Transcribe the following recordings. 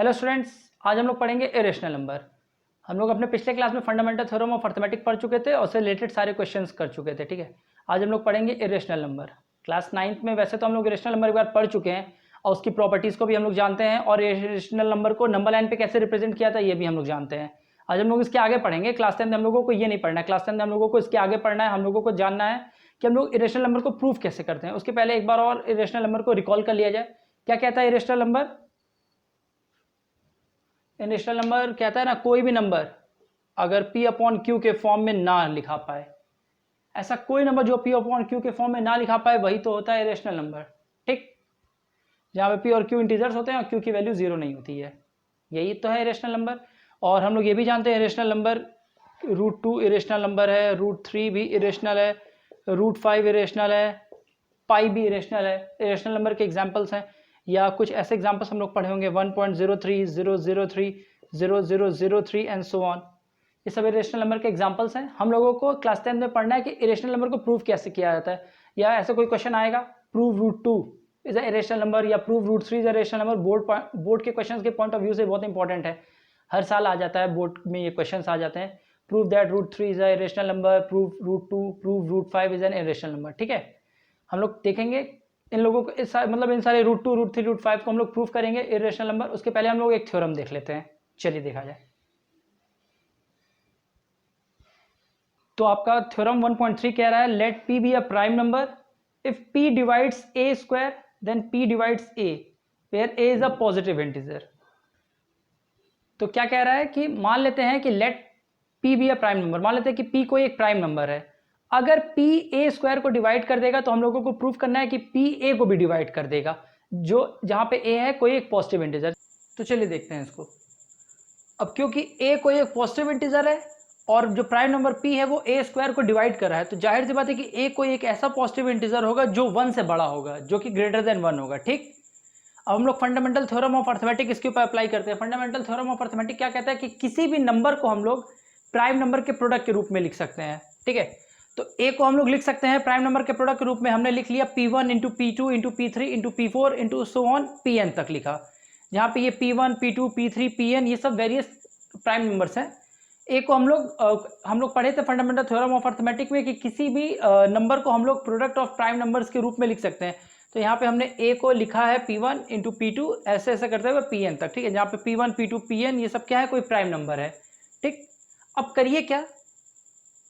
Hello students, आज हम लोग पढ़ेंगे इरेशनल नंबर। हम लोग अपने पिछले क्लास में फंडामेंटल थ्योरम ऑफ अर्थमेटिक पढ़ चुके थे और उससे रिलेटेड सारे क्वेश्चंस कर चुके थे। ठीक है, आज हम लोग पढ़ेंगे इरेशनल नंबर। क्लास 9th में वैसे तो हम लोग इरेशनल नंबर एक बार पढ़ चुके हैं और उसकी प्रॉपर्टीज़ को भी हम लोग जानते हैं और इरेशनल नंबर को नंबर लाइन पे कैसे रिप्रेजेंट किया था ये भी हम लोग जानते हैं। आज हम लोग इसके आगे पढ़ेंगे। क्लास 10 में हम लोगों को ये नहीं पढ़ना है, क्लास 10 में हम लोगों को इसके आगे पढ़ना है। हम लोगों को जानना है कि हम लोग इरेशनल नंबर को प्रूव कैसे करते हैं। उसके पहले एक बार और इरेशनल नंबर को रिकॉल कर लिया जाए। क्या कहता है इरेशनल नंबर? इरेशनल नंबर कहता है ना, कोई भी नंबर अगर P अपॉन Q के फॉर्म में ना लिखा पाए, ऐसा कोई नंबर जो P अपॉन Q के फॉर्म में ना लिखा पाए वही तो होता है इरेशनल नंबर। ठीक, जहाँ पे P और Q इंटीजर्स होते हैं और Q की वैल्यू 0 नहीं होती है, यही तो है इरेशनल नंबर। और हम लोग ये भी जानते हैं इरेशनल नंबर √2 इरेशनल नंबर है, √3 भी इरेशनल है, √5 इरेशनल है, पाई भी इरेशनल है। इरेशनल नंबर के एग्जांपल्स हैं या कुछ ऐसे एग्जांपल्स हम लोग पढ़े होंगे 1.03, 003, 0003 एंड सो ऑन। ये सब इरेशनल नंबर के एग्जांपल्स हैं। हम लोगों को क्लास 10 में पढ़ना है कि इरेशनल नंबर को प्रूव कैसे किया जाता है, या ऐसे कोई क्वेश्चन आएगा prove √2 is a irrational number या prove √3 is a irrational number. Board के क्वेश्चंस के पॉइंट ऑफ व्यू से बहुत इंपॉर्टेंट है, हर साल आ जाता है बोर्ड में ये क्वेश्चंस आ जाते हैं। Prove that √3 is a irrational number, prove √2, prove √5 is an irrational number. ठीक है, हम लोग देखेंगे इन लोगों को मतलब इन सारे √2, √3, √5 को हम लोग प्रूव करेंगे इरेशनल नंबर। उसके पहले हम लोग एक थ्योरम देख लेते हैं, चलिए देखा जाए। तो आपका थ्योरम 1.3 कह रहा है let P be a prime number if P divides A square then P divides A where A is a positive integer. तो क्या कह रहा है कि मान लेते हैं कि let P be a prime number, मान लेते हैं कि P कोई एक प्राइम नंबर है। अगर P A स्क्वायर को डिवाइड कर देगा तो हम लोगों को प्रूव करना है कि P A को भी डिवाइड कर देगा, जो जहां पे A है कोई एक पॉजिटिव इंटीजर। तो चलिए देखते हैं इसको। अब क्योंकि A कोई एक पॉजिटिव इंटीजर है और जो प्राइम नंबर P है वो A स्क्वायर को डिवाइड कर रहा है, तो जाहिर सी बात है कि A कोई एक ऐसा पॉजिटिव इंटीजर होगा जो 1 से बड़ा होगा, जो कि ग्रेटर देन 1 होगा। ठीक, अब हम लोग फंडामेंटल थ्योरम ऑफ अर्थमेटिक इसके ऊपर अप्लाई करते हैं। फंडामेंटल थ्योरम ऑफ अर्थमेटिक क्या कहता है कि किसी भी नंबर को हम लोग प्राइम नंबर के प्रोडक्ट के रूप में लिख सकते हैं। ठीक है, तो A को हम लोग लिख सकते हैं प्राइम नंबर के प्रोडक्ट के रूप में। हमने लिख लिया P1 into P2 into P3 into P4 into so on Pn तक लिखा, जहाँ पे ये P1, P2, P3, Pn ये सब वेरियस प्राइम नंबर्स हैं। ए को हम लोग पढ़े थे फंडामेंटल थ्योरम ऑफ अर्थमेटिक में कि किसी भी नंबर को हम लोग प्रोडक्ट ऑफ प्राइम नंबर्स के रूप में लिख सकते हैं। तो यहाँ पे हमने ए को लिखा है P1 इंटू P2 ऐसे ऐसे करते हुए Pn तक। ठीक है, जहाँ पे P1, P2, Pn ये सब क्या है, कोई प्राइम नंबर है। ठीक, अब करिए क्या,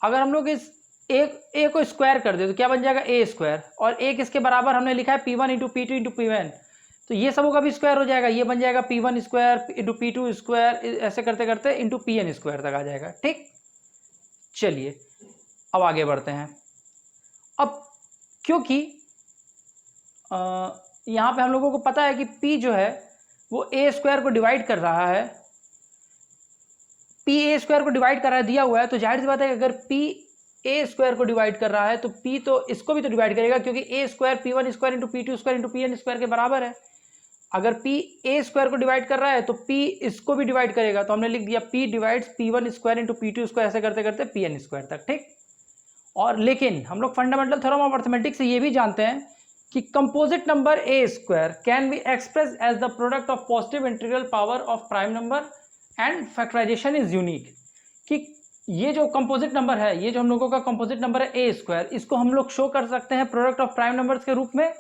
अगर हम लोग इस ए को स्क्वायर कर दे तो क्या बन जाएगा A स्क्वायर, और ए किसके बराबर हमने लिखा है P1 into P2 into P1, तो ये सबों का भी स्क्वायर हो जाएगा। ये बन जाएगा P1 square into P2 square, ऐसे करते करते इंटू Pn स्क्वायर तक आ जाएगा। ठीक, चलिए अब आगे बढ़ते हैं। अब क्योंकि यहाँ पे हम लोगों को पता है कि P जो है वो A स्क्वायर को डिवाइड कर रहा है, P A स्क्वायर को डिवाइड कर रहा है, दिया हुआ है, तो जाहिर सी बात है कि अगर P A स्क्वायर को डिवाइड कर रहा है तो P तो इसको भी तो डिवाइड करेगा, क्योंकि A square P1 square into P2 square into Pn square के बराबर है। अगर P A स्क्वायर को डिवाइड कर रहा है तो P इसको भी डिवाइड करेगा, तो हमने लिख दिया P divides P1 square into P2 square, ऐसे करते करते Pn स्क्वायर तक। ठीक, और लेकिन हम लोग फंडामेंटल थ्योरम ऑफ अर्थमेटिक्स से ये भी जानते हैं कि composite number A square can be express as the product of positive integral power of prime number and factorization is unique. कि ये जो कंपोजिट नंबर है, ये जो हम लोगों का कंपोजिट नंबर है A स्क्वायर, इसको हम लोग शो कर सकते हैं प्रोडक्ट ऑफ प्राइम नंबर्स के रूप में,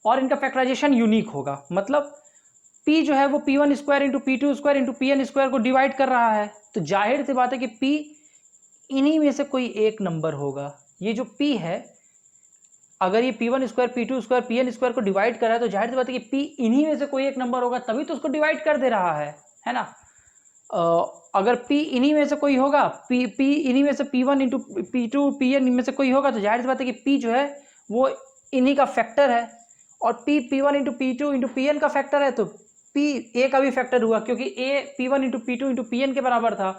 और इनका फैक्टराइजेशन यूनिक होगा। मतलब P जो है वो P1 square into P2 square into Pn square को डिवाइड कर रहा है, तो जाहिर सी बात है कि P इन्हीं में से कोई एक नंबर होगा। ये जो P है, अगर ये P1 square P2 square Pn square को डिवाइड कर रहा है तो जाहिर सी बात है कि P इन्हीं में से कोई एक नंबर होगा, तभी तो उसको डिवाइड कर दे रहा है ना। अगर P इन्हीं में से कोई होगा, P इन्हीं में से P1 इंटू P2 Pn में से कोई होगा, तो जाहिर सी बात है कि P जो है वो इन्हीं का फैक्टर है, और P1 into P2 into Pn का फैक्टर है, तो P A का भी फैक्टर हुआ, क्योंकि A P1 into P2 into Pn के बराबर था,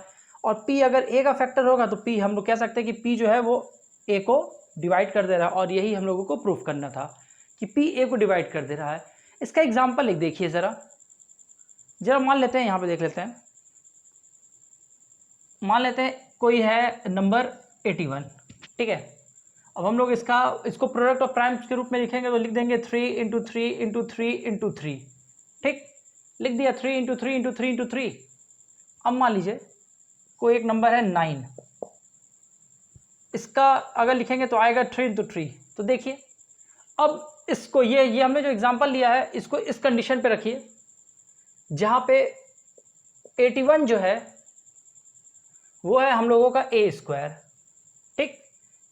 और P अगर A का फैक्टर होगा तो P हम लोग कह सकते हैं कि P जो है वो A को डिवाइड कर दे रहा है, और यही हम लोगों को प्रूफ करना था कि P A को डिवाइड कर दे रहा है। इसका एग्जाम्पल एक देखिए जरा मान लेते हैं, यहाँ पे देख लेते हैं। मान लेते हैं कोई है नंबर 81। ठीक है, अब हम लोग इसको प्रोडक्ट ऑफ प्राइम्स के रूप में लिखेंगे, तो लिख देंगे 3 इंटू 3 इंटू 3 इंटू 3। ठीक, लिख दिया 3 इंटू 3 इंटू 3 इंटू 3। अब मान लीजिए कोई एक नंबर है 9, इसका अगर लिखेंगे तो आएगा 3 इंटू 3। तो देखिए अब इसको ये हमने जो एग्जांपल लिया है इसको इस कंडीशन पे रखिए जहां पे 81 जो है वो है हम लोगों का ए स्क्वायर, ठीक।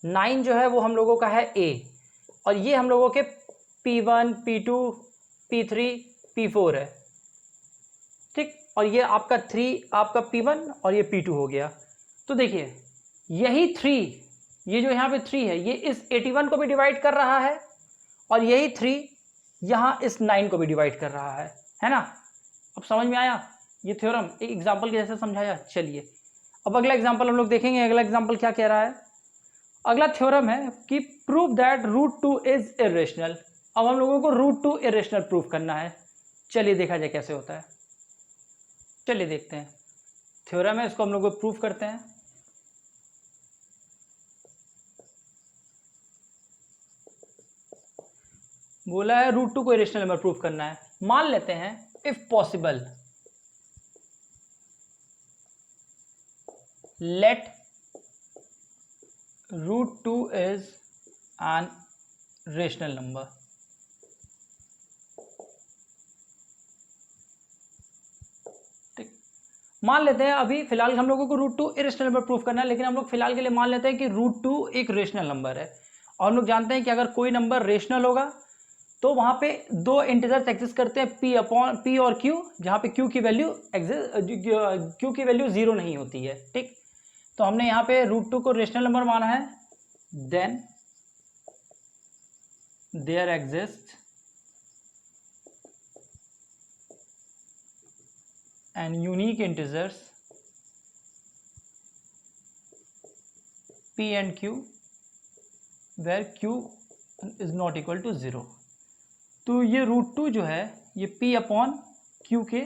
9 जो है वो हम लोगों का है ए, और ये हम लोगों के P1 P2 P3 P4 है, ठीक। और ये आपका 3 आपका P1 और ये P2 हो गया। तो देखिए यही 3, ये जो यहाँ पे 3 है ये इस 81 को भी डिवाइड कर रहा है और यही 3 यहाँ इस 9 को भी डिवाइड कर रहा है ना। अब समझ में आया ये थ्योरम एक एग्जांपल के जैसे समझाया। चलिए अब अगला एग्जांपल हम लोग देखेंगे। अगला एग्जांपल क्या कह रहा है, अगला थ्योरम है कि प्रूव दैट √2 इज इरेशनल। अब हम लोगों को √2 इरेशनल प्रूव करना है। चलिए देखा जाए कैसे होता है, चलिए देखते हैं। थ्योरम है इसको हम लोग प्रूव करते हैं। बोला है √2 को इरेशनल नंबर प्रूव करना है। मान लेते हैं if possible let √2 is an rational number. ठीक, मान लेते हैं अभी फिलहाल हम लोगों को √2 इरेशनल नंबर प्रूव करना है, लेकिन हम लोग फिलहाल के लिए मान लेते हैं कि √2 एक रेशनल नंबर है। और हम लोग जानते हैं कि अगर कोई नंबर रेशनल होगा तो वहां पे दो इंटीजर्स एग्जिस्ट करते हैं P और Q, जहां पे Q की वैल्यू 0 नहीं होती है, ठीक। तो हमने यहाँ पे √2 को रेशनल नंबर माना है। Then there exist an unique integers P and Q where Q is not equal to 0। तो ये √2 जो है ये P/Q के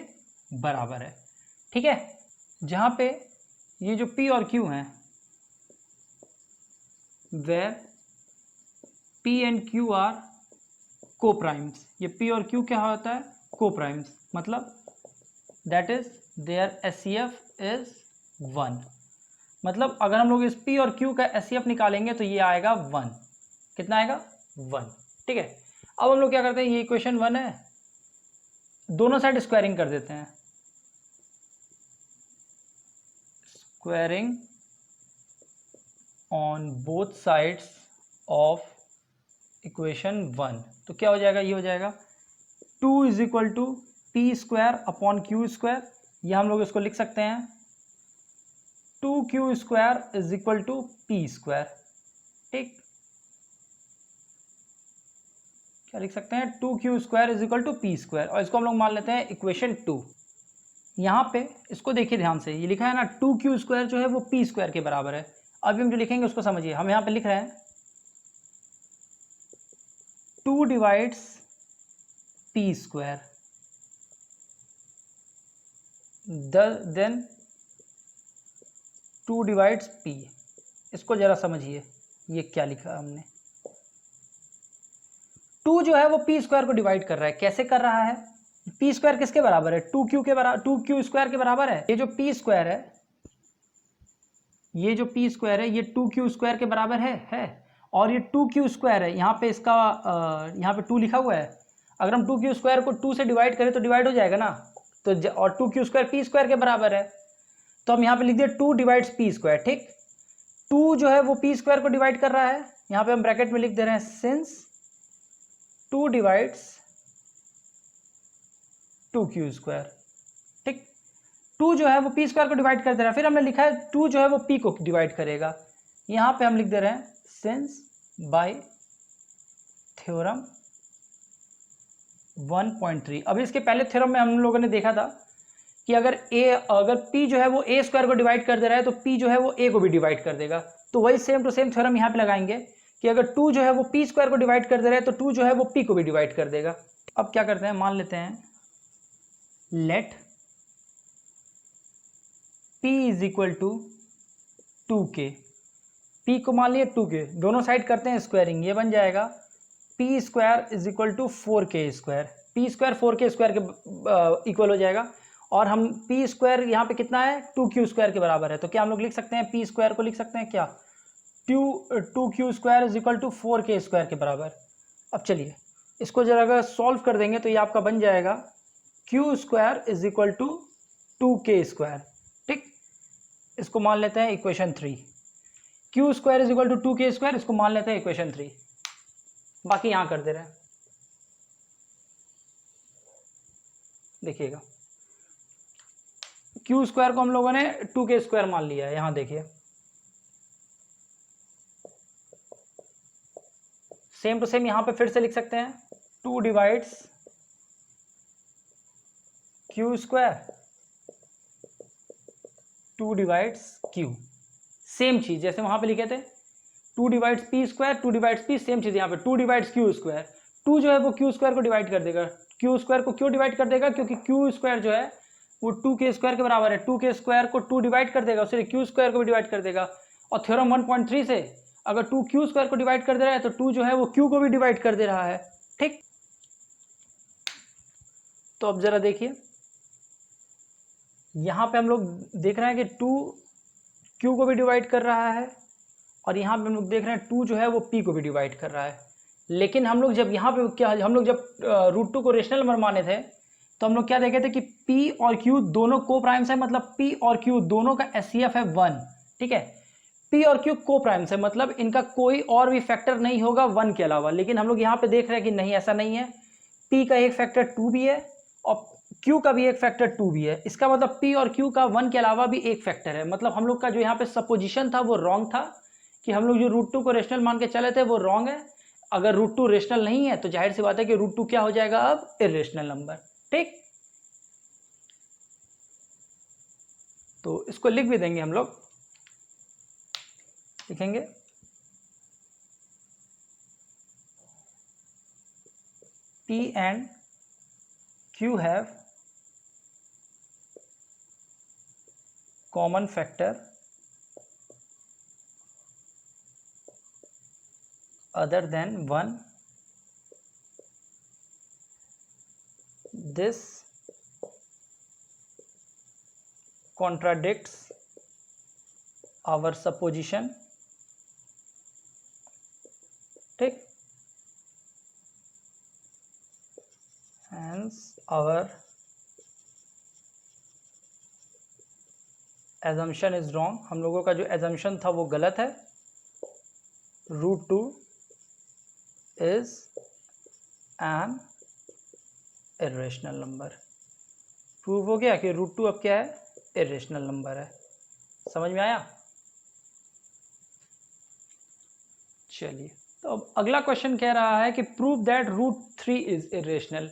बराबर है, ठीक है। जहां पे ये जो P और Q हैं where P and Q are co primes. ये P और Q क्या होता है, को प्राइम्स, मतलब that is there SCF is 1। मतलब अगर हम लोग इस P और Q का SCF निकालेंगे तो ये आएगा 1। कितना आएगा, 1, ठीक है। अब हम लोग क्या करते हैं, ये इक्वेशन 1 है, दोनों साइड स्क्वायरिंग कर देते हैं। Squaring on both sides of equation 1। तो क्या हो जाएगा, ये हो जाएगा 2 is equal to P² / Q²। यह हम लोग इसको लिख सकते हैं 2Q² is equal to P², ठीक। क्या लिख सकते हैं, 2Q² is equal to P², और इसको हम लोग मान लेते हैं इक्वेशन 2। यहाँ पे इसको देखिए ध्यान से, ये लिखा है ना 2Q² जो है वो P² के बराबर है। अभी हम जो लिखेंगे उसको समझिए। हम यहाँ पे लिख रहे हैं 2 divides P², then 2 divides P। इसको जरा समझिए ये क्या लिखा है हमने। 2 जो है वो P² को डिवाइड कर रहा है। कैसे कर रहा है, P² किसके बराबर है, 2Q के बराबर, 2Q² के बराबर है। ये जो P² है, ये जो P² है ये 2Q² के बराबर है। और ये 2Q² है, यहाँ पे इसका यहाँ पे 2 लिखा हुआ है। अगर हम 2Q² को 2 से डिवाइड करें तो डिवाइड हो जाएगा ना, तो और 2Q² P² के बराबर है, तो हम यहाँ पे लिख दिए 2 डिवाइड्स P², ठीक। 2 जो है वो P² को डिवाइड कर रहा है, यहाँ पे हम ब्रैकेट में लिख दे रहे हैं सिंस 2 डिवाइड्स 2Q², ठीक। 2 जो है वो P² को डिवाइड कर दे रहा है। फिर हमने लिखा है 2 जो है वो P को डिवाइड करेगा। यहाँ पे हम लिख दे रहे हैं सिंस बाय थ्योरम 1.3। अभी इसके पहले थ्योरम में हम लोगों ने देखा था कि अगर P जो है वो A² को डिवाइड कर दे रहा है तो P जो है वो A को भी डिवाइड कर देगा। तो वही सेम टू सेम थ्योरम यहाँ पे लगाएंगे कि अगर 2 जो है वो P² को डिवाइड कर दे रहा है तो 2 जो है वो P को भी डिवाइड कर देगा। अब क्या करते हैं, मान लेते हैं let P is equal to 2K। P को मान लिए 2K, दोनों साइड करते हैं स्क्वायरिंग, ये बन जाएगा P² is equal to 4K²। P square 4k² के इक्वल हो जाएगा, और हम पी स्क्वायर यहाँ पे कितना है 2q² के बराबर है, तो क्या हम लोग लिख सकते हैं पी स्क्वायर को लिख सकते हैं क्या 2q² is equal to 4k² के बराबर। अब चलिए इसको जरा अगर सॉल्व कर देंगे तो ये आपका बन जाएगा q² is equal to 2k²। ठीक, इसको मान लेते हैं equation 3। q² is equal to 2k², इसको मान लेते हैं इक्वेशन 3, बाकी यहां कर दे रहे हैं। देखिएगा q² को हम लोगों ने 2k² मान लिया है, यहां देखिए सेम टू सेम यहां पे फिर से लिख सकते हैं 2 divides q², 2 divides q, same चीज जैसे वहां पे लिखे थे 2 divides p², 2 divides p, same चीज यहाँ पे 2 डिवाइड्स q²। 2 जो है वो q² को डिवाइड कर देगा, q² को क्यों डिवाइड कर देगा, क्योंकि q² जो है वो 2k² के बराबर है, 2k² को 2 डिवाइड कर देगा, उससे q² को भी डिवाइड कर देगा। और थ्योरम 1.3 से अगर 2q² को डिवाइड कर दे रहा है तो 2 जो है वो q को भी डिवाइड कर दे रहा है। ठीक, तो अब जरा देखिए यहाँ पे हम लोग देख रहे हैं कि 2 q को भी डिवाइड कर रहा है, और यहाँ पे हम लोग देख रहे हैं 2 जो है वो p को भी डिवाइड कर रहा है। लेकिन हम लोग जब यहाँ पे क्या, हम लोग जब √2 को रेशनल नंबर माने थे तो हम लोग क्या देखे थे कि p और q दोनों को प्राइम्स है, मतलब p और q दोनों का SCF है 1। ठीक है, p और q को प्राइम्स है, मतलब इनका कोई और भी फैक्टर नहीं होगा 1 के अलावा। लेकिन हम लोग यहाँ पे देख रहे हैं कि नहीं, ऐसा नहीं है, p का एक फैक्टर 2 भी है और q का भी एक फैक्टर 2 भी है। इसका मतलब p और q का 1 के अलावा भी एक फैक्टर है। मतलब हम लोग का जो यहाँ पे सपोजिशन था वो रॉन्ग था, कि हम लोग जो √2 को रेशनल मान के चले थे वो रॉन्ग है। अगर √2 रेशनल नहीं है तो जाहिर सी बात है कि √2 क्या हो जाएगा अब, इर्रेशनल नंबर। ठीक, तो इसको लिख भी देंगे हम लोग, लिखेंगे p and q have common factor other than 1. This contradicts our supposition. ठीक, hence our assumption is wrong. हम लोगों का जो assumption था वो गलत है, √2 is an irrational number। Prove हो गया कि √2 अब क्या है, इर्रेशनल नंबर है। समझ में आया? चलिए, तो अब अगला क्वेश्चन कह रहा है कि प्रूव दैट √3 इज इर्रेशनल।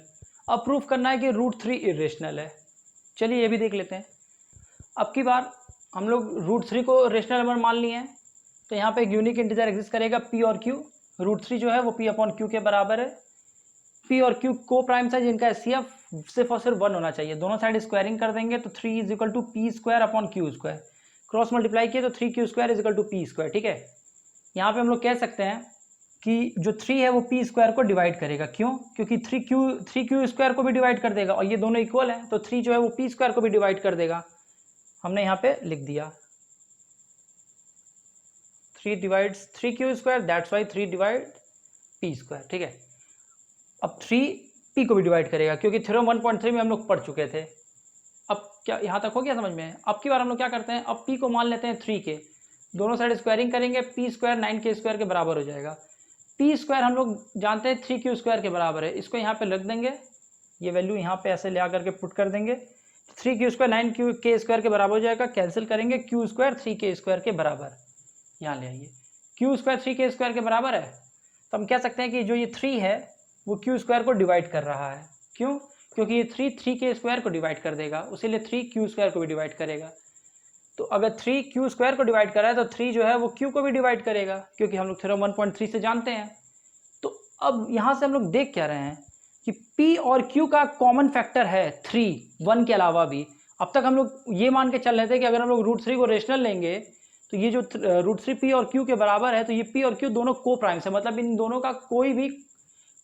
अब प्रूफ करना है कि √3 इर्रेशनल है। चलिए ये भी देख लेते हैं। अब की बार हम लोग √3 को रेशनल नंबर मान लिए हैं, तो यहाँ पे एक यूनिक इंटीजर एग्जिस्ट करेगा p और q। √3 जो है वो p/q के बराबर है। p और q को प्राइम्स है जिनका SCF सिर्फ और सिर्फ 1 होना चाहिए। दोनों साइड स्क्वायरिंग कर देंगे तो 3 is equal to p²/q²। Cross multiply किए तो 3q² is equal to p²। ठीक है, यहाँ पे हम लोग कह सकते हैं कि जो 3 है वो p² को डिवाइड करेगा। क्यों? क्योंकि 3q² को भी डिवाइड कर देगा और ये दोनों इक्वल है, तो 3 जो है वो p² को भी डिवाइड कर देगा। हमने यहाँ पे लिख दिया 3 divides 3q², that's why 3 divide p²। ठीक है, अब 3 p को भी डिवाइड करेगा क्योंकि थ्योरम 1.3 में हम लोग पढ़ चुके थे। अब क्या यहाँ तक हो गया समझ में? अब की बार हम लोग क्या करते हैं, अब p को मान लेते हैं 3 के, दोनों साइड स्क्वायरिंग करेंगे, p² 9k² के बराबर हो जाएगा। p² हम लोग जानते हैं 3q² के बराबर है, इसको यहाँ पे रख देंगे, ये वैल्यू यहाँ पे ऐसे ले आकर के पुट कर देंगे। 3q² 9k² के बराबर हो जाएगा, कैंसिल करेंगे, q² 3k² के बराबर यहाँ ले आइए। q² 3k² के बराबर है, तो हम कह सकते हैं कि जो ये 3 है वो q² को डिवाइड कर रहा है। क्यों? क्योंकि ये 3k² को डिवाइड कर देगा, उसीलिए 3q² को भी डिवाइड करेगा। तो अगर 3q² को डिवाइड कर रहा है तो 3 जो है वो q को भी डिवाइड करेगा, क्योंकि हम लोग थ्योरम 1.3 से जानते हैं। तो अब यहाँ से हम लोग देख क्या रहे हैं कि p और q का कॉमन फैक्टर है 3, 1 के अलावा भी। अब तक हम लोग ये मान के चल रहे थे कि अगर हम लोग √3 को रेशनल लेंगे तो ये जो √3 p और q के बराबर है, तो ये p और q दोनों को प्राइम्स है, मतलब इन दोनों का कोई भी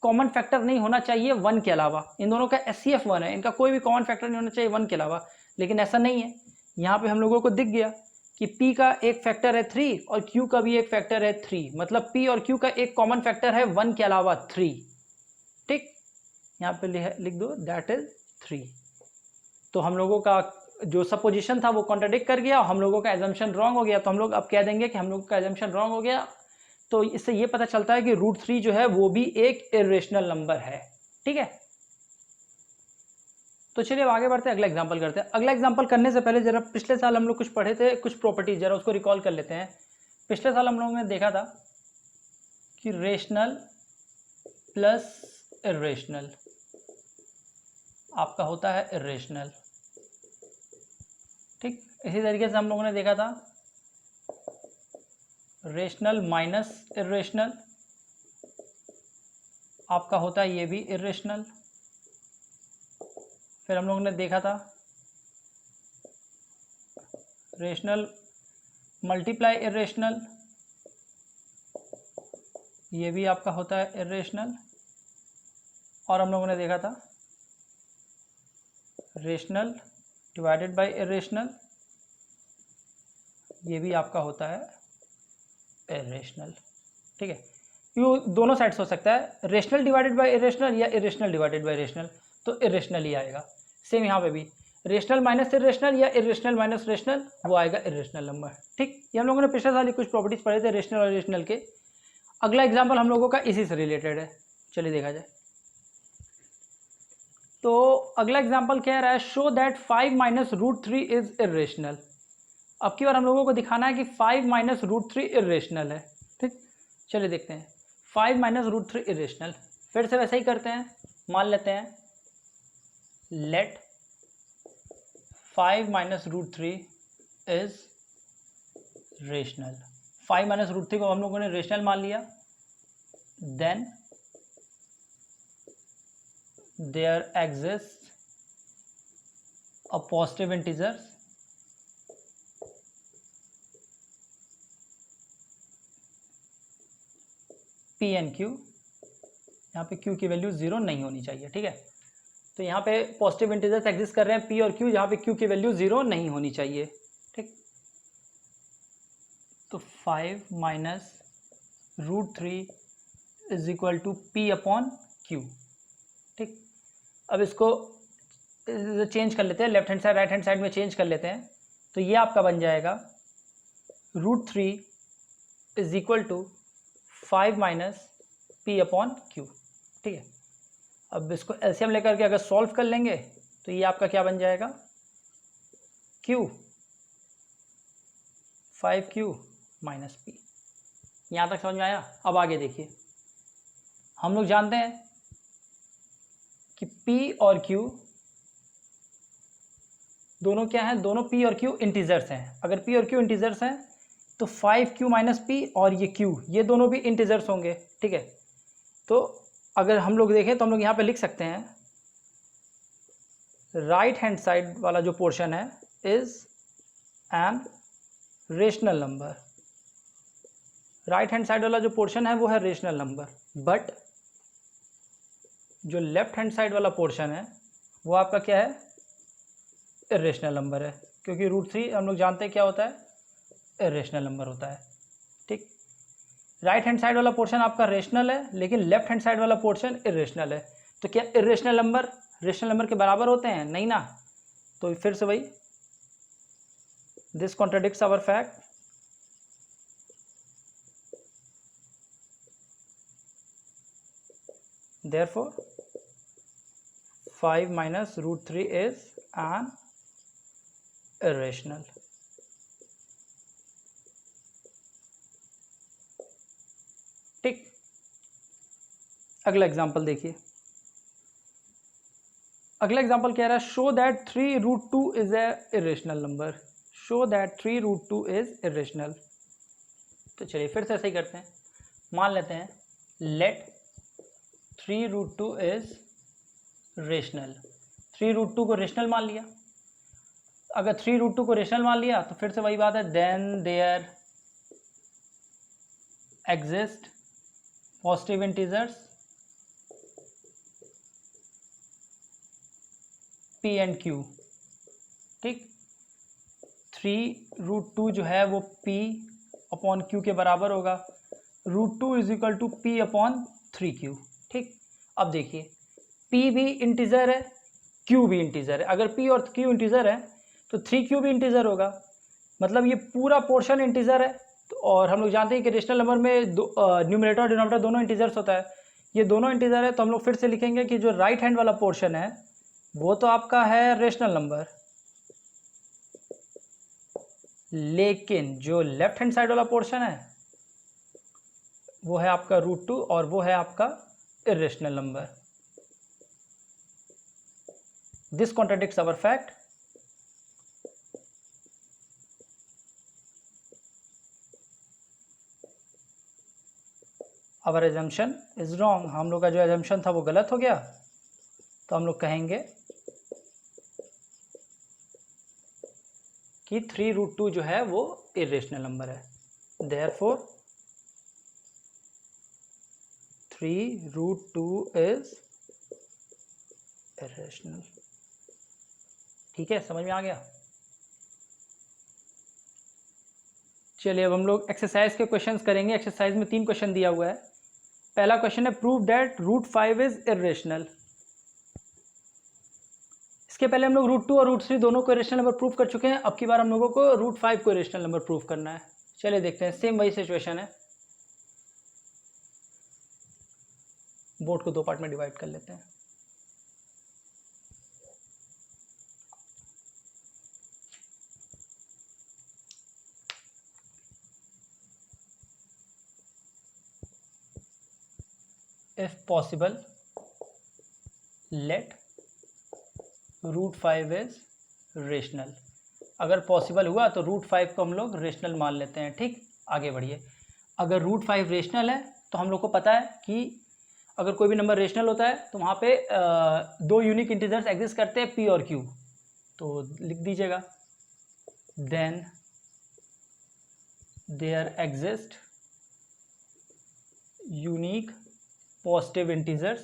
कॉमन फैक्टर नहीं होना चाहिए 1 के अलावा। इन दोनों का SCF 1 है, इनका कोई भी कॉमन फैक्टर नहीं होना चाहिए 1 के अलावा, लेकिन ऐसा नहीं है। यहाँ पे हम लोगों को दिख गया कि P का एक फैक्टर है 3 और Q का भी एक फैक्टर है 3, मतलब P और Q का एक कॉमन फैक्टर है 1 के अलावा 3। ठीक, यहाँ पे लिख दो दैट इज 3। तो हम लोगों का जो सपोजिशन था वो कॉन्ट्राडिक्ट कर गया, हम लोगों का एजम्पशन रॉन्ग हो गया। तो हम लोग अब कह देंगे कि हम लोगों का एजम्पशन रॉन्ग हो गया। तो इससे ये पता चलता है कि √3 जो है वो भी एक इरेशनल नंबर है। ठीक है, तो चलिए अब आगे बढ़ते हैं, अगला एग्जांपल करते हैं। अगला एग्जांपल करने से पहले जरा पिछले साल हम लोग कुछ पढ़े थे, कुछ प्रॉपर्टीज, जरा उसको रिकॉल कर लेते हैं। पिछले साल हम लोगों ने देखा था कि रेशनल प्लस इरेशनल आपका होता है इरेशनल। ठीक, इसी तरीके से हम लोगों ने देखा था रेशनल माइनस इरेशनल आपका होता है ये भी इरेशनल। फिर हम लोगों ने देखा था रेशनल मल्टीप्लाई इरेशनल, ये भी आपका होता है इरेशनल। और हम लोगों ने देखा था रेशनल डिवाइडेड बाय इरेशनल, ये भी आपका होता है इरेशनल। ठीक है, ये दोनों साइड्स हो सकता है, रेशनल डिवाइडेड बाय इरेशनल या इरेशनल डिवाइडेड बाय रेशनल, तो इरेशनल ही आएगा। सेम यहाँ पे भी रेशनल माइनस इरेशनल या इरेशनल माइनस रेशनल, वो आएगा इरेशनल नंबर। ठीक, ये हम लोगों ने पिछले साल कुछ प्रॉपर्टीज पढ़े थे रेशनल और इरेशनल के। अगला एग्जाम्पल हम लोगों का इसी से रिलेटेड है, चलिए देखा जाए। तो अगला एग्जाम्पल कह रहा है show that 5 minus √3 is irrational. अब की बार हम लोगों को दिखाना है कि 5 माइनस √3 इरेशनल है। ठीक, चलिए देखते हैं 5 माइनस √3 इरेशनल। फिर से वैसे ही करते हैं, मान लेते हैं let 5 minus √3 is rational. 5 minus √3 को हम लोगों ने रेशनल मान लिया, then there exists a positive integers P and Q। यहाँ पे Q की वैल्यू 0 नहीं होनी चाहिए। ठीक है, तो यहाँ पे पॉजिटिव इंटीजर्स एग्जिस्ट कर रहे हैं P और Q, जहाँ पे Q की वैल्यू 0 नहीं होनी चाहिए। ठीक, तो 5 minus √3 is equal to P upon Q। ठीक, अब इसको चेंज कर लेते हैं, left hand side right hand side में चेंज कर लेते हैं। तो ये आपका बन जाएगा √3 is equal to 5 minus P upon Q। ठीक है, अब इसको एलसीएम लेकर के अगर सॉल्व कर लेंगे तो ये आपका क्या बन जाएगा Q 5Q माइनस P। यहाँ तक समझ में आया? अब आगे देखिए, हम लोग जानते हैं कि P और Q दोनों क्या हैं, दोनों P और Q इंटीजर्स हैं। अगर P और Q इंटीजर्स हैं तो 5Q माइनस P और ये Q, ये दोनों भी इंटीजर्स होंगे। ठीक है, तो अगर हम लोग देखें तो हम लोग यहाँ पे लिख सकते हैं राइट हैंड साइड वाला जो पोर्शन है is an rational number. Right hand side वाला जो पोर्शन है वो है रेशनल नंबर, बट जो लेफ्ट हैंड साइड वाला पोर्शन है वो आपका क्या है, इरेशनल नंबर है, क्योंकि √3 हम लोग जानते हैं क्या होता है, इरेशनल नंबर होता है। ठीक, राइट हैंड साइड वाला पोर्शन आपका रेशनल है, लेकिन लेफ्ट हैंड साइड वाला पोर्शन इरेशनल है। तो क्या इरेशनल नंबर रेशनल नंबर के बराबर होते हैं? नहीं ना। तो फिर से वही, this contradicts our fact. Therefore 5 minus √3 is an irrational। ठीक, अगला एग्जांपल देखिए। अगला एग्जांपल कह रहा है show that 3√2 is a irrational number. Show that 3√2 is irrational. तो चलिए फिर से ऐसे ही करते हैं, मान लेते हैं लेट 3√2 इज रेशनल। 3√2 को रेशनल मान लिया। अगर 3√2 को रेशनल मान लिया तो फिर से वही बात है, then there exist positive integers P and Q, ठीक। 3√2 जो है वो P अपॉन Q के बराबर होगा। √2 is equal to P upon 3Q, ठीक। अब देखिए P भी इंटीजर है, Q भी इंटीजर है। अगर P और Q इंटीजर है तो 3Q भी इंटीजर होगा, मतलब ये पूरा पोर्शन इंटीजर है। तो और हम लोग जानते हैं कि रेशनल नंबर में न्यूमरेटर और डिनोमिनेटर दोनों इंटीजर्स होता है, ये दोनों इंटीजर है। तो हम लोग फिर से लिखेंगे कि जो राइट हैंड वाला पोर्शन है वो तो आपका है रेशनल नंबर, लेकिन जो लेफ्ट हैंड साइड वाला पोर्शन है वो है आपका √2 और वो है आपका irrational number. This contradicts our fact. Our assumption is wrong, हम लोग का जो एजम्पशन था वो गलत हो गया। तो हम लोग कहेंगे कि 3√2 जो है वो इरेशनल नंबर है। Therefore 3√2 is irrational. ठीक है, समझ में आ गया। चलिए अब हम लोग एक्सरसाइज के क्वेश्चंस करेंगे। एक्सरसाइज में 3 क्वेश्चन दिया हुआ है। पहला क्वेश्चन है प्रूव दैट √5 इज इरेशनल। इसके पहले हम लोग √2 और √3 दोनों को इरेशनल नंबर प्रूव कर चुके हैं। अब की बार हम लोगों को √5 को इरेशनल नंबर प्रूव करना है। चलिए देखते हैं, सेम वही सिचुएशन है। बोर्ड को 2 पार्ट में डिवाइड कर लेते हैं। If possible let √5 is rational. अगर पॉसिबल हुआ तो √5 को हम लोग रेशनल मान लेते हैं, ठीक। आगे बढ़िए। अगर √5 रेशनल है तो हम लोग को पता है कि अगर कोई भी नंबर रेशनल होता है तो वहाँ पे 2 यूनिक इंटीजर्स एग्जिस्ट करते हैं, P और Q। तो लिख दीजिएगा then there exist unique positive integers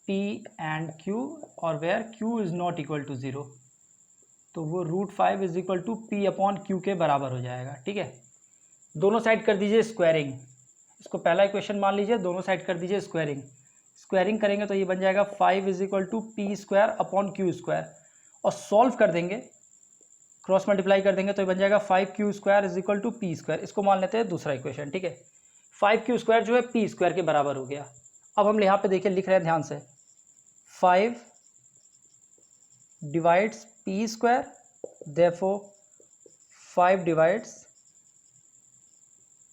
P and Q और where Q is not equal to 0। तो वो √5 is equal to P upon Q के बराबर हो जाएगा, ठीक है। दोनों साइड कर दीजिए स्क्वायरिंग। इसको पहला इक्वेशन मान लीजिए, दोनों साइड कर दीजिए स्क्वायरिंग। स्क्वायरिंग करेंगे तो ये बन जाएगा 5 is equal to P² upon Q²। और सॉल्व कर देंगे, क्रॉस मल्टीप्लाई कर देंगे तो ये बन जाएगा 5Q² is equal to P²। इसको मान लेते हैं दूसरा इक्वेशन, ठीक है। 5Q² जो है P² के बराबर हो गया। अब हम यहाँ पे देखिए लिख रहे हैं ध्यान से, 5 divides P², therefore 5 divides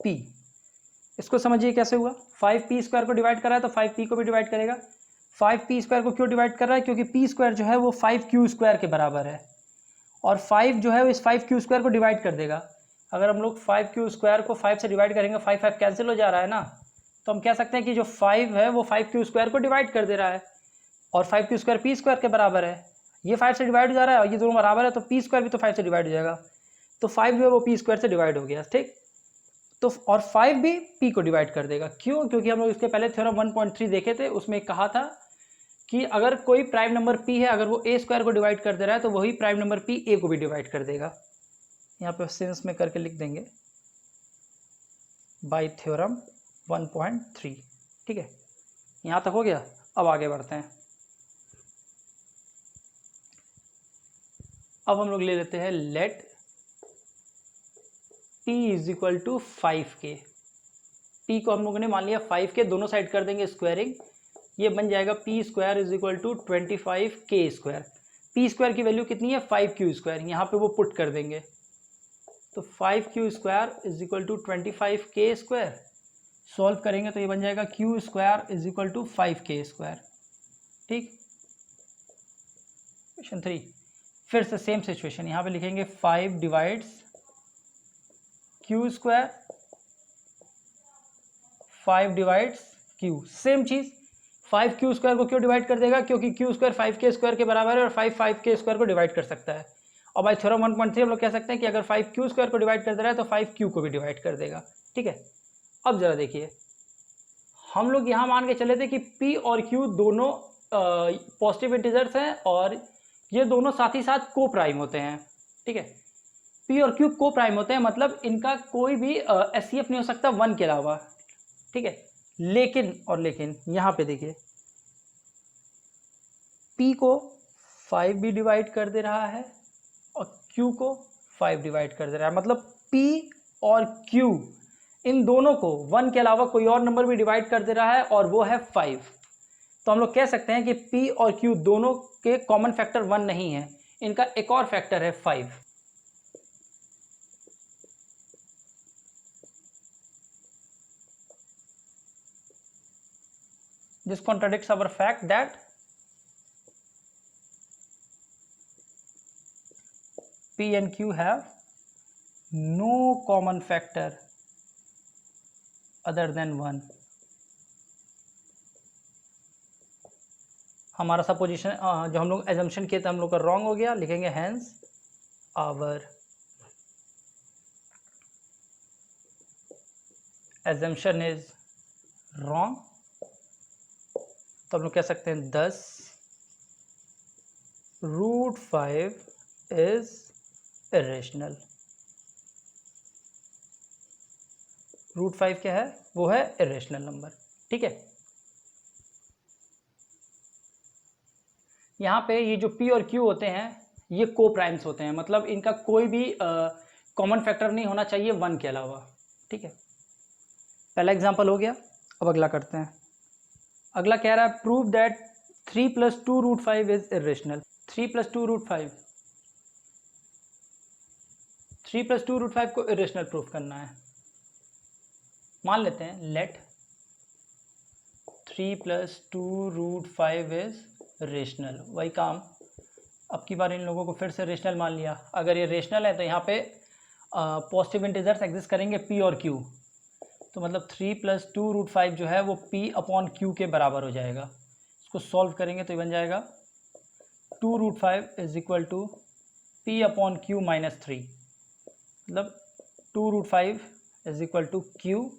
P। इसको समझिए कैसे हुआ। 5P² को डिवाइड कर रहा है तो 5P को भी डिवाइड करेगा। 5P² को क्यों डिवाइड कर रहा है, क्योंकि P² जो है वो 5Q² के बराबर है और 5 जो है वो इस 5Q² को डिवाइड कर देगा। अगर हम लोग 5Q² को 5 से डिवाइड करेंगे, 5 5 कैंसिल हो जा रहा है ना, तो हम कह सकते हैं कि जो 5 है वो 5Q² को डिवाइड कर दे रहा है और 5Q² P² के बराबर है। ये 5 से डिवाइड हो जा रहा है और ये दोनों बराबर है, तो P² भी तो 5 से डिवाइड हो जाएगा। तो 5 जो है वो P² से डिवाइड हो गया, ठीक। तो और 5 भी P को डिवाइड कर देगा। क्यों? क्योंकि हम लोग इसके पहले थ्योरम 1.3 देखे थे, उसमें कहा था कि अगर कोई प्राइम नंबर P है, अगर वो A² को डिवाइड कर दे रहा है तो वही प्राइम नंबर P A को भी डिवाइड कर देगा। यहाँ पे सेंस में करके लिख देंगे बाय थ्योरम 1.3, ठीक है। यहाँ तक हो गया। अब आगे बढ़ते हैं। अब हम लोग ले लेते हैं let P is equal to 5K। P को हम लोगों ने मान लिया 5K, दोनों साइड कर देंगे स्क्वायरिंग, ये बन जाएगा P² is equal to 25K²। P² की वैल्यू कितनी है, 5Q²। यहाँ पे वो पुट कर देंगे तो 5Q² is equal to 25K²। Solve करेंगे तो ये बन जाएगा Q² is equal to 5K², ठीक। क्वेश्चन 3 फिर से सेम सिचुएशन, यहाँ पे लिखेंगे 5 divides Q², 5 divides Q। Same चीज़, 5Q² को क्यों डिवाइड कर देगा, क्योंकि Q² 5K² के बराबर है और 5 5K² को डिवाइड कर सकता है। और बाय थ्योरम 1.3 हम लोग कह सकते हैं कि अगर 5Q² को डिवाइड कर दे रहा है तो 5Q को भी डिवाइड कर देगा, ठीक है। अब जरा देखिए, हम लोग यहाँ मान के चले थे कि P और Q दोनों पॉजिटिव इंटीजर्स हैं और ये दोनों साथ ही साथ को प्राइम होते हैं, ठीक है। पी और क्यू को प्राइम होते हैं, मतलब इनका कोई भी एचसीएफ नहीं हो सकता 1 के अलावा, ठीक है। लेकिन यहाँ पे देखिए, P को 5 भी डिवाइड कर दे रहा है और Q को 5 डिवाइड कर दे रहा है, मतलब P और Q इन दोनों को 1 के अलावा कोई और नंबर भी डिवाइड कर दे रहा है और वो है 5। तो हम लोग कह सकते हैं कि P और Q दोनों के कॉमन फैक्टर 1 नहीं है, इनका एक और फैक्टर है 5। This contradicts our fact that P and Q have no common factor other than 1। हमारा सपोजिशन जो हम लोग एजम्पशन किए थे हम लोग का रॉन्ग हो गया, लिखेंगे hence our assumption is wrong. तो हम लोग कह सकते हैं 10 √5 इज इरेशनल। √5 क्या है? वो है इरेशनल नंबर, ठीक है। यहाँ पे ये जो P और Q होते हैं ये को प्राइम्स होते हैं, मतलब इनका कोई भी कॉमन फैक्टर नहीं होना चाहिए 1 के अलावा, ठीक है। पहला एग्जांपल हो गया। अब अगला करते हैं। अगला कह रहा है प्रूव दैट 3 + 2 √5 इज इरेशनल। 3 + 2 √5, 3 + 2 √5 को इरेशनल प्रूफ करना है। मान लेते हैं लेट 3 + 2 √5 इज रेशनल। वही काम, अब की बार इन लोगों को फिर से रेशनल मान लिया। अगर ये रेशनल है तो यहाँ पे पॉजिटिव इंटीजर्स एग्जिस्ट करेंगे P और Q, तो मतलब 3 + 2 √5 जो है वो P/Q के बराबर हो जाएगा। इसको सॉल्व करेंगे तो ये बन जाएगा 2 √5 = P/Q - 3, मतलब 2 √5 = Q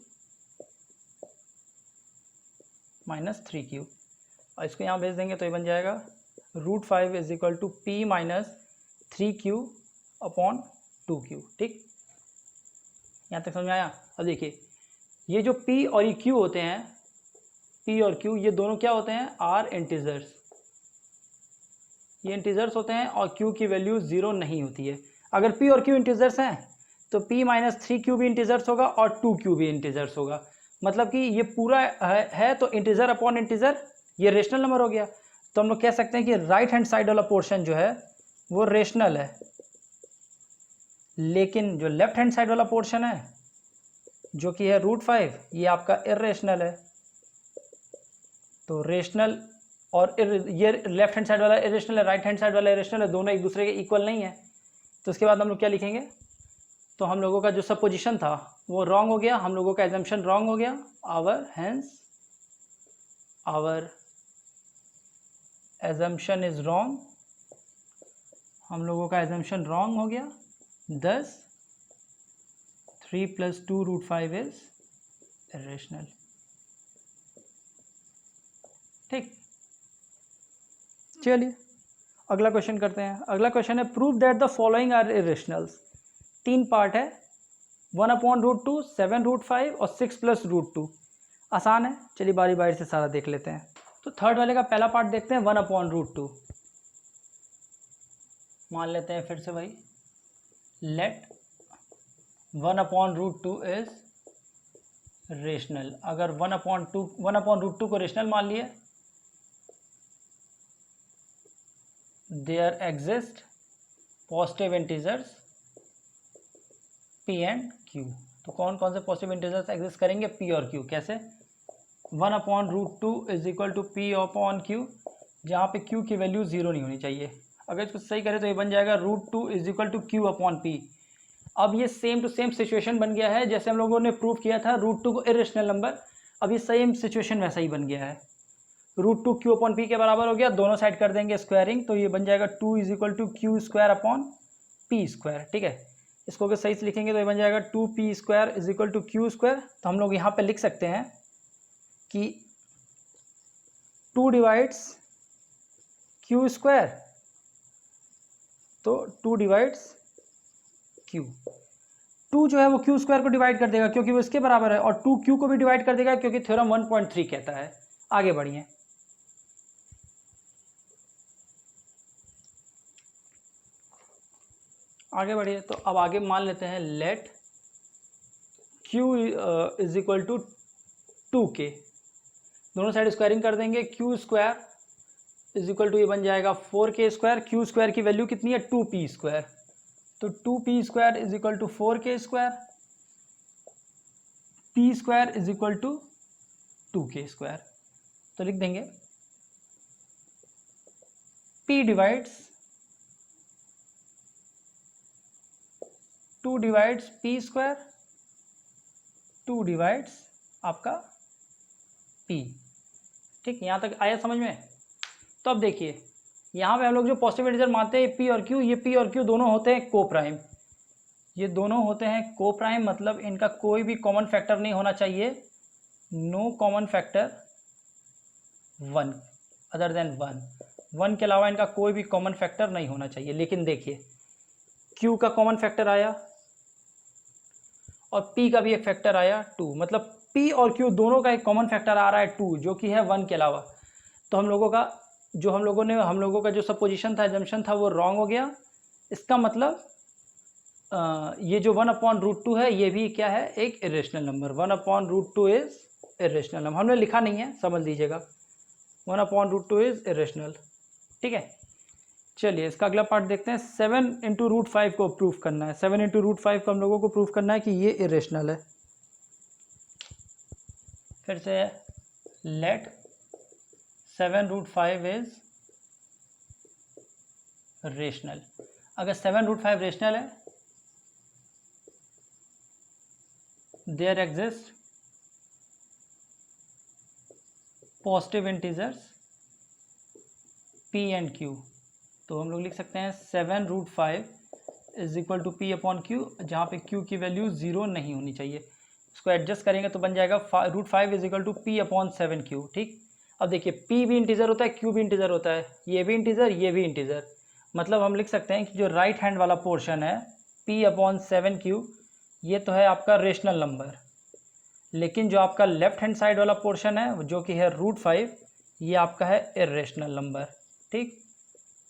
- 3Q। और इसको यहाँ भेज देंगे तो ये बन जाएगा √5 = P - 3Q/2Q, ठीक। यहाँ तक समझ में आया? अब देखिए ये जो P और ये Q होते हैं, P और Q ये दोनों क्या होते हैं? Are integers. ये इंटीजर्स होते हैं और Q की वैल्यू 0 नहीं होती है। अगर P और Q इंटीजर्स हैं तो P - 3Q भी इंटीजर्स होगा और 2Q भी इंटीजर्स होगा, मतलब कि ये पूरा है तो इंटीजर अपॉन इंटीजर ये रेशनल नंबर हो गया। तो हम लोग कह सकते हैं कि राइट हैंड साइड वाला पोर्शन जो है वो रेशनल है, लेकिन जो लेफ्ट हैंड साइड वाला पोर्शन है जो कि है √5 ये आपका इरेशनल है। तो रेशनल और ये लेफ्ट हैंड साइड वाला इरेशनल है, राइट हैंड साइड वाला इरेशनल है, दोनों एक दूसरे के इक्वल नहीं है। तो इसके बाद हम लोग क्या लिखेंगे? तो हम लोगों का जो सपोजिशन था वो रॉन्ग हो गया, हम लोगों का एजम्पशन रॉन्ग हो गया। आवर एजम्पशन इज रॉन्ग, हम लोगों का एजम्पशन रॉन्ग हो गया। 10 3 + 2 √5 इज इरेशनल, ठीक। चलिए अगला क्वेश्चन करते हैं। अगला क्वेश्चन है prove that the following are irrationals. 3 part है, 1/√2, 7 √5 और 6 + √2। आसान है, चलिए बारी बारी से सारा देख लेते हैं। तो थर्ड वाले का पहला पार्ट देखते हैं, 1/√2। मान लेते हैं फिर से भाई लेट 1/√2 इज रेशनल। अगर 1/√2 को रेशनल मान लिए, there exist positive integers P and Q। तो कौन कौन से पॉजिटिव इंटीजर्स एग्जिस्ट करेंगे? P और Q। कैसे? 1/√2 = P/Q, जहाँ पे Q की वैल्यू 0 नहीं होनी चाहिए। अगर इसको सही करें तो ये बन जाएगा √2 = Q/P। अब ये सेम टू सेम सिचुएशन बन गया है जैसे हम लोगों ने प्रूव किया था √2 को इरेशनल नंबर। अब ये सेम सिचुएशन वैसा ही बन गया है, √2 Q/P के बराबर हो गया। दोनों साइड कर देंगे स्क्वायरिंग तो ये बन जाएगा 2 = Q² P², ठीक है। इसको अगर सही से लिखेंगे तो ये बन जाएगा 2P² = Q²। तो हम लोग यहाँ पे लिख सकते हैं कि 2 डिवाइड्स क्यू स्क्वायर, तो 2 डिवाइड्स क्यू। 2 जो है वो क्यू स्क्वायर को डिवाइड कर देगा क्योंकि वो इसके बराबर है, और 2 क्यू को भी डिवाइड कर देगा क्योंकि थ्योरम 1.3 कहता है। आगे बढ़िए, तो अब आगे मान लेते हैं let q is equal to 2k, दोनों साइड स्क्वायरिंग कर देंगे। Q square is equal to ये बन जाएगा 4k स्क्वायर, क्यू स्क्वायर की वैल्यू कितनी है 2p स्क्वायर, तो 2p square is equal to 4k square, p square is equal to 2k square. तो लिख देंगे p divides 2 divides p square, 2 divides आपका p। ठीक, यहाँ तक आया समझ में? तो अब देखिए यहाँ पे हम लोग जो पॉजिटिव इंटीजर मानते हैं p और q, ये p और q दोनों होते हैं को प्राइम, ये दोनों होते हैं को प्राइम, मतलब इनका कोई भी कॉमन फैक्टर नहीं होना चाहिए, no common factor 1 other than 1 के अलावा इनका कोई भी कॉमन फैक्टर नहीं होना चाहिए। लेकिन देखिए q का कॉमन फैक्टर आया और p का भी एक फैक्टर आया 2, मतलब p और q दोनों का एक कॉमन फैक्टर आ रहा है 2 जो कि है 1 के अलावा। तो हम लोगों का जो सपोजिशन था, एजम्पशन था, वो रॉन्ग हो गया। इसका मतलब ये जो 1/√2 है ये भी क्या है, एक irrational number. 1/√2 is irrational number, हमने लिखा नहीं है, समझ लीजिएगा। 1/√2 इज इरेशनल। ठीक है, चलिए इसका अगला पार्ट देखते हैं। 7 × √5 को प्रूफ करना है। 7 × √5 को हम लोगों को प्रूफ करना है कि ये इरेशनल है। फिर से लेट 7 √5 इज रेशनल। अगर 7 √5 रेशनल है, there exist positive integers p and q। तो हम लोग लिख सकते हैं 7 √5 इज इक्वल टू p/q, जहाँ पे q की वैल्यू 0 नहीं होनी चाहिए। इसको एडजस्ट करेंगे तो बन जाएगा √5 इज इक्वल टू p/7q। ठीक, अब देखिए p भी इंटीजर होता है, q भी इंटीजर होता है, ये भी इंटीजर, ये भी इंटीजर, मतलब हम लिख सकते हैं कि जो राइट हैंड वाला पोर्शन है p/7q, ये तो है आपका रेशनल नंबर, लेकिन जो आपका लेफ्ट हैंड साइड वाला पोर्शन है जो कि है √5, ये आपका है इरेशनल नंबर। ठीक,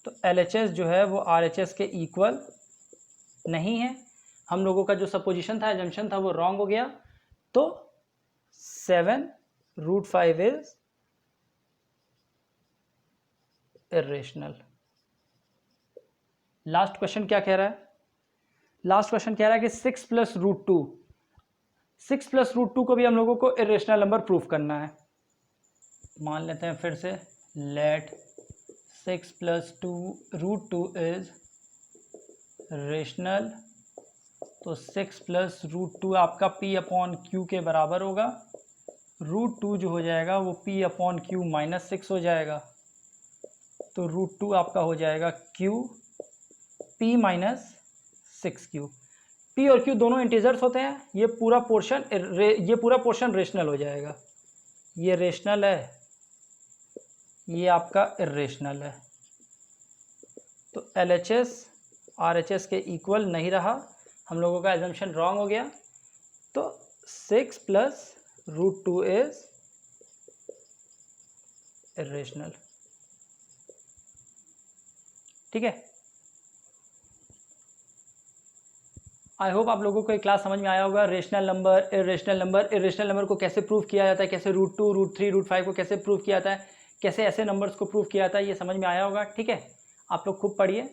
तो LHS जो है वो RHS के इक्वल नहीं है। हम लोगों का जो सपोजिशन था, एजम्पशन था, वो रॉन्ग हो गया। तो 7 √5 इज इरेशनल। लास्ट क्वेश्चन क्या कह रहा है? लास्ट क्वेश्चन कह रहा है कि 6 + √2, 6 + √2 को भी हम लोगों को इरेशनल नंबर प्रूफ करना है। मान लेते हैं फिर से लेट 6 + √2 इज रेशनल। तो 6 + √2 आपका p/q के बराबर होगा। √2 जो हो जाएगा वो p/q -6 हो जाएगा। तो √2 आपका हो जाएगा q p - 6q। p और q दोनों इंटीजर्स होते हैं। ये पूरा पोर्शन रेशनल हो जाएगा। ये रेशनल है, ये आपका इरेशनल है। तो LHS RHS के इक्वल नहीं रहा, हम लोगों का एजम्पशन रॉन्ग हो गया। तो 6 + √2 इज इरेशनल। ठीक है, आई होप आप लोगों को ये क्लास समझ में आया होगा। रेशनल नंबर, इरेशनल नंबर को कैसे प्रूफ किया जाता है, कैसे √2, √3, √5 को कैसे प्रूफ किया जाता है, कैसे ऐसे नंबर्स को प्रूफ किया जाता है, ये समझ में आया होगा। ठीक है, आप लोग खूब पढ़िए।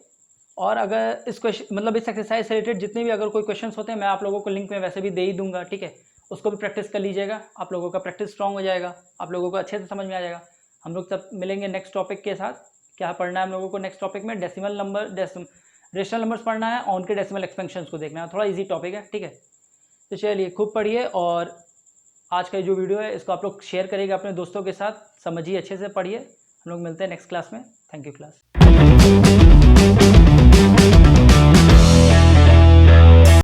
और अगर इस क्वेश्चन मतलब इस एक्सरसाइज से रिलेटेड जितने भी अगर कोई क्वेश्चंस होते हैं, मैं आप लोगों को लिंक में वैसे भी दे ही दूंगा। ठीक है, उसको भी प्रैक्टिस कर लीजिएगा, आप लोगों का प्रैक्टिस स्ट्रांग हो जाएगा, आप लोगों को अच्छे से समझ में आ जाएगा। हम लोग सब मिलेंगे नेक्स्ट टॉपिक के साथ। क्या पढ़ना है हम लोगों को नेक्स्ट टॉपिक में? रेशनल नंबर्स पढ़ना है और उनके डेसिमल एक्सपेंशंस को देखना है। थोड़ा इजी टॉपिक है। ठीक है, तो चलिए खूब पढ़िए। और आज का जो वीडियो है इसको आप लोग शेयर करिएगा अपने दोस्तों के साथ, समझिए, अच्छे से पढ़िए। हम लोग मिलते हैं नेक्स्ट क्लास में। Thank you class.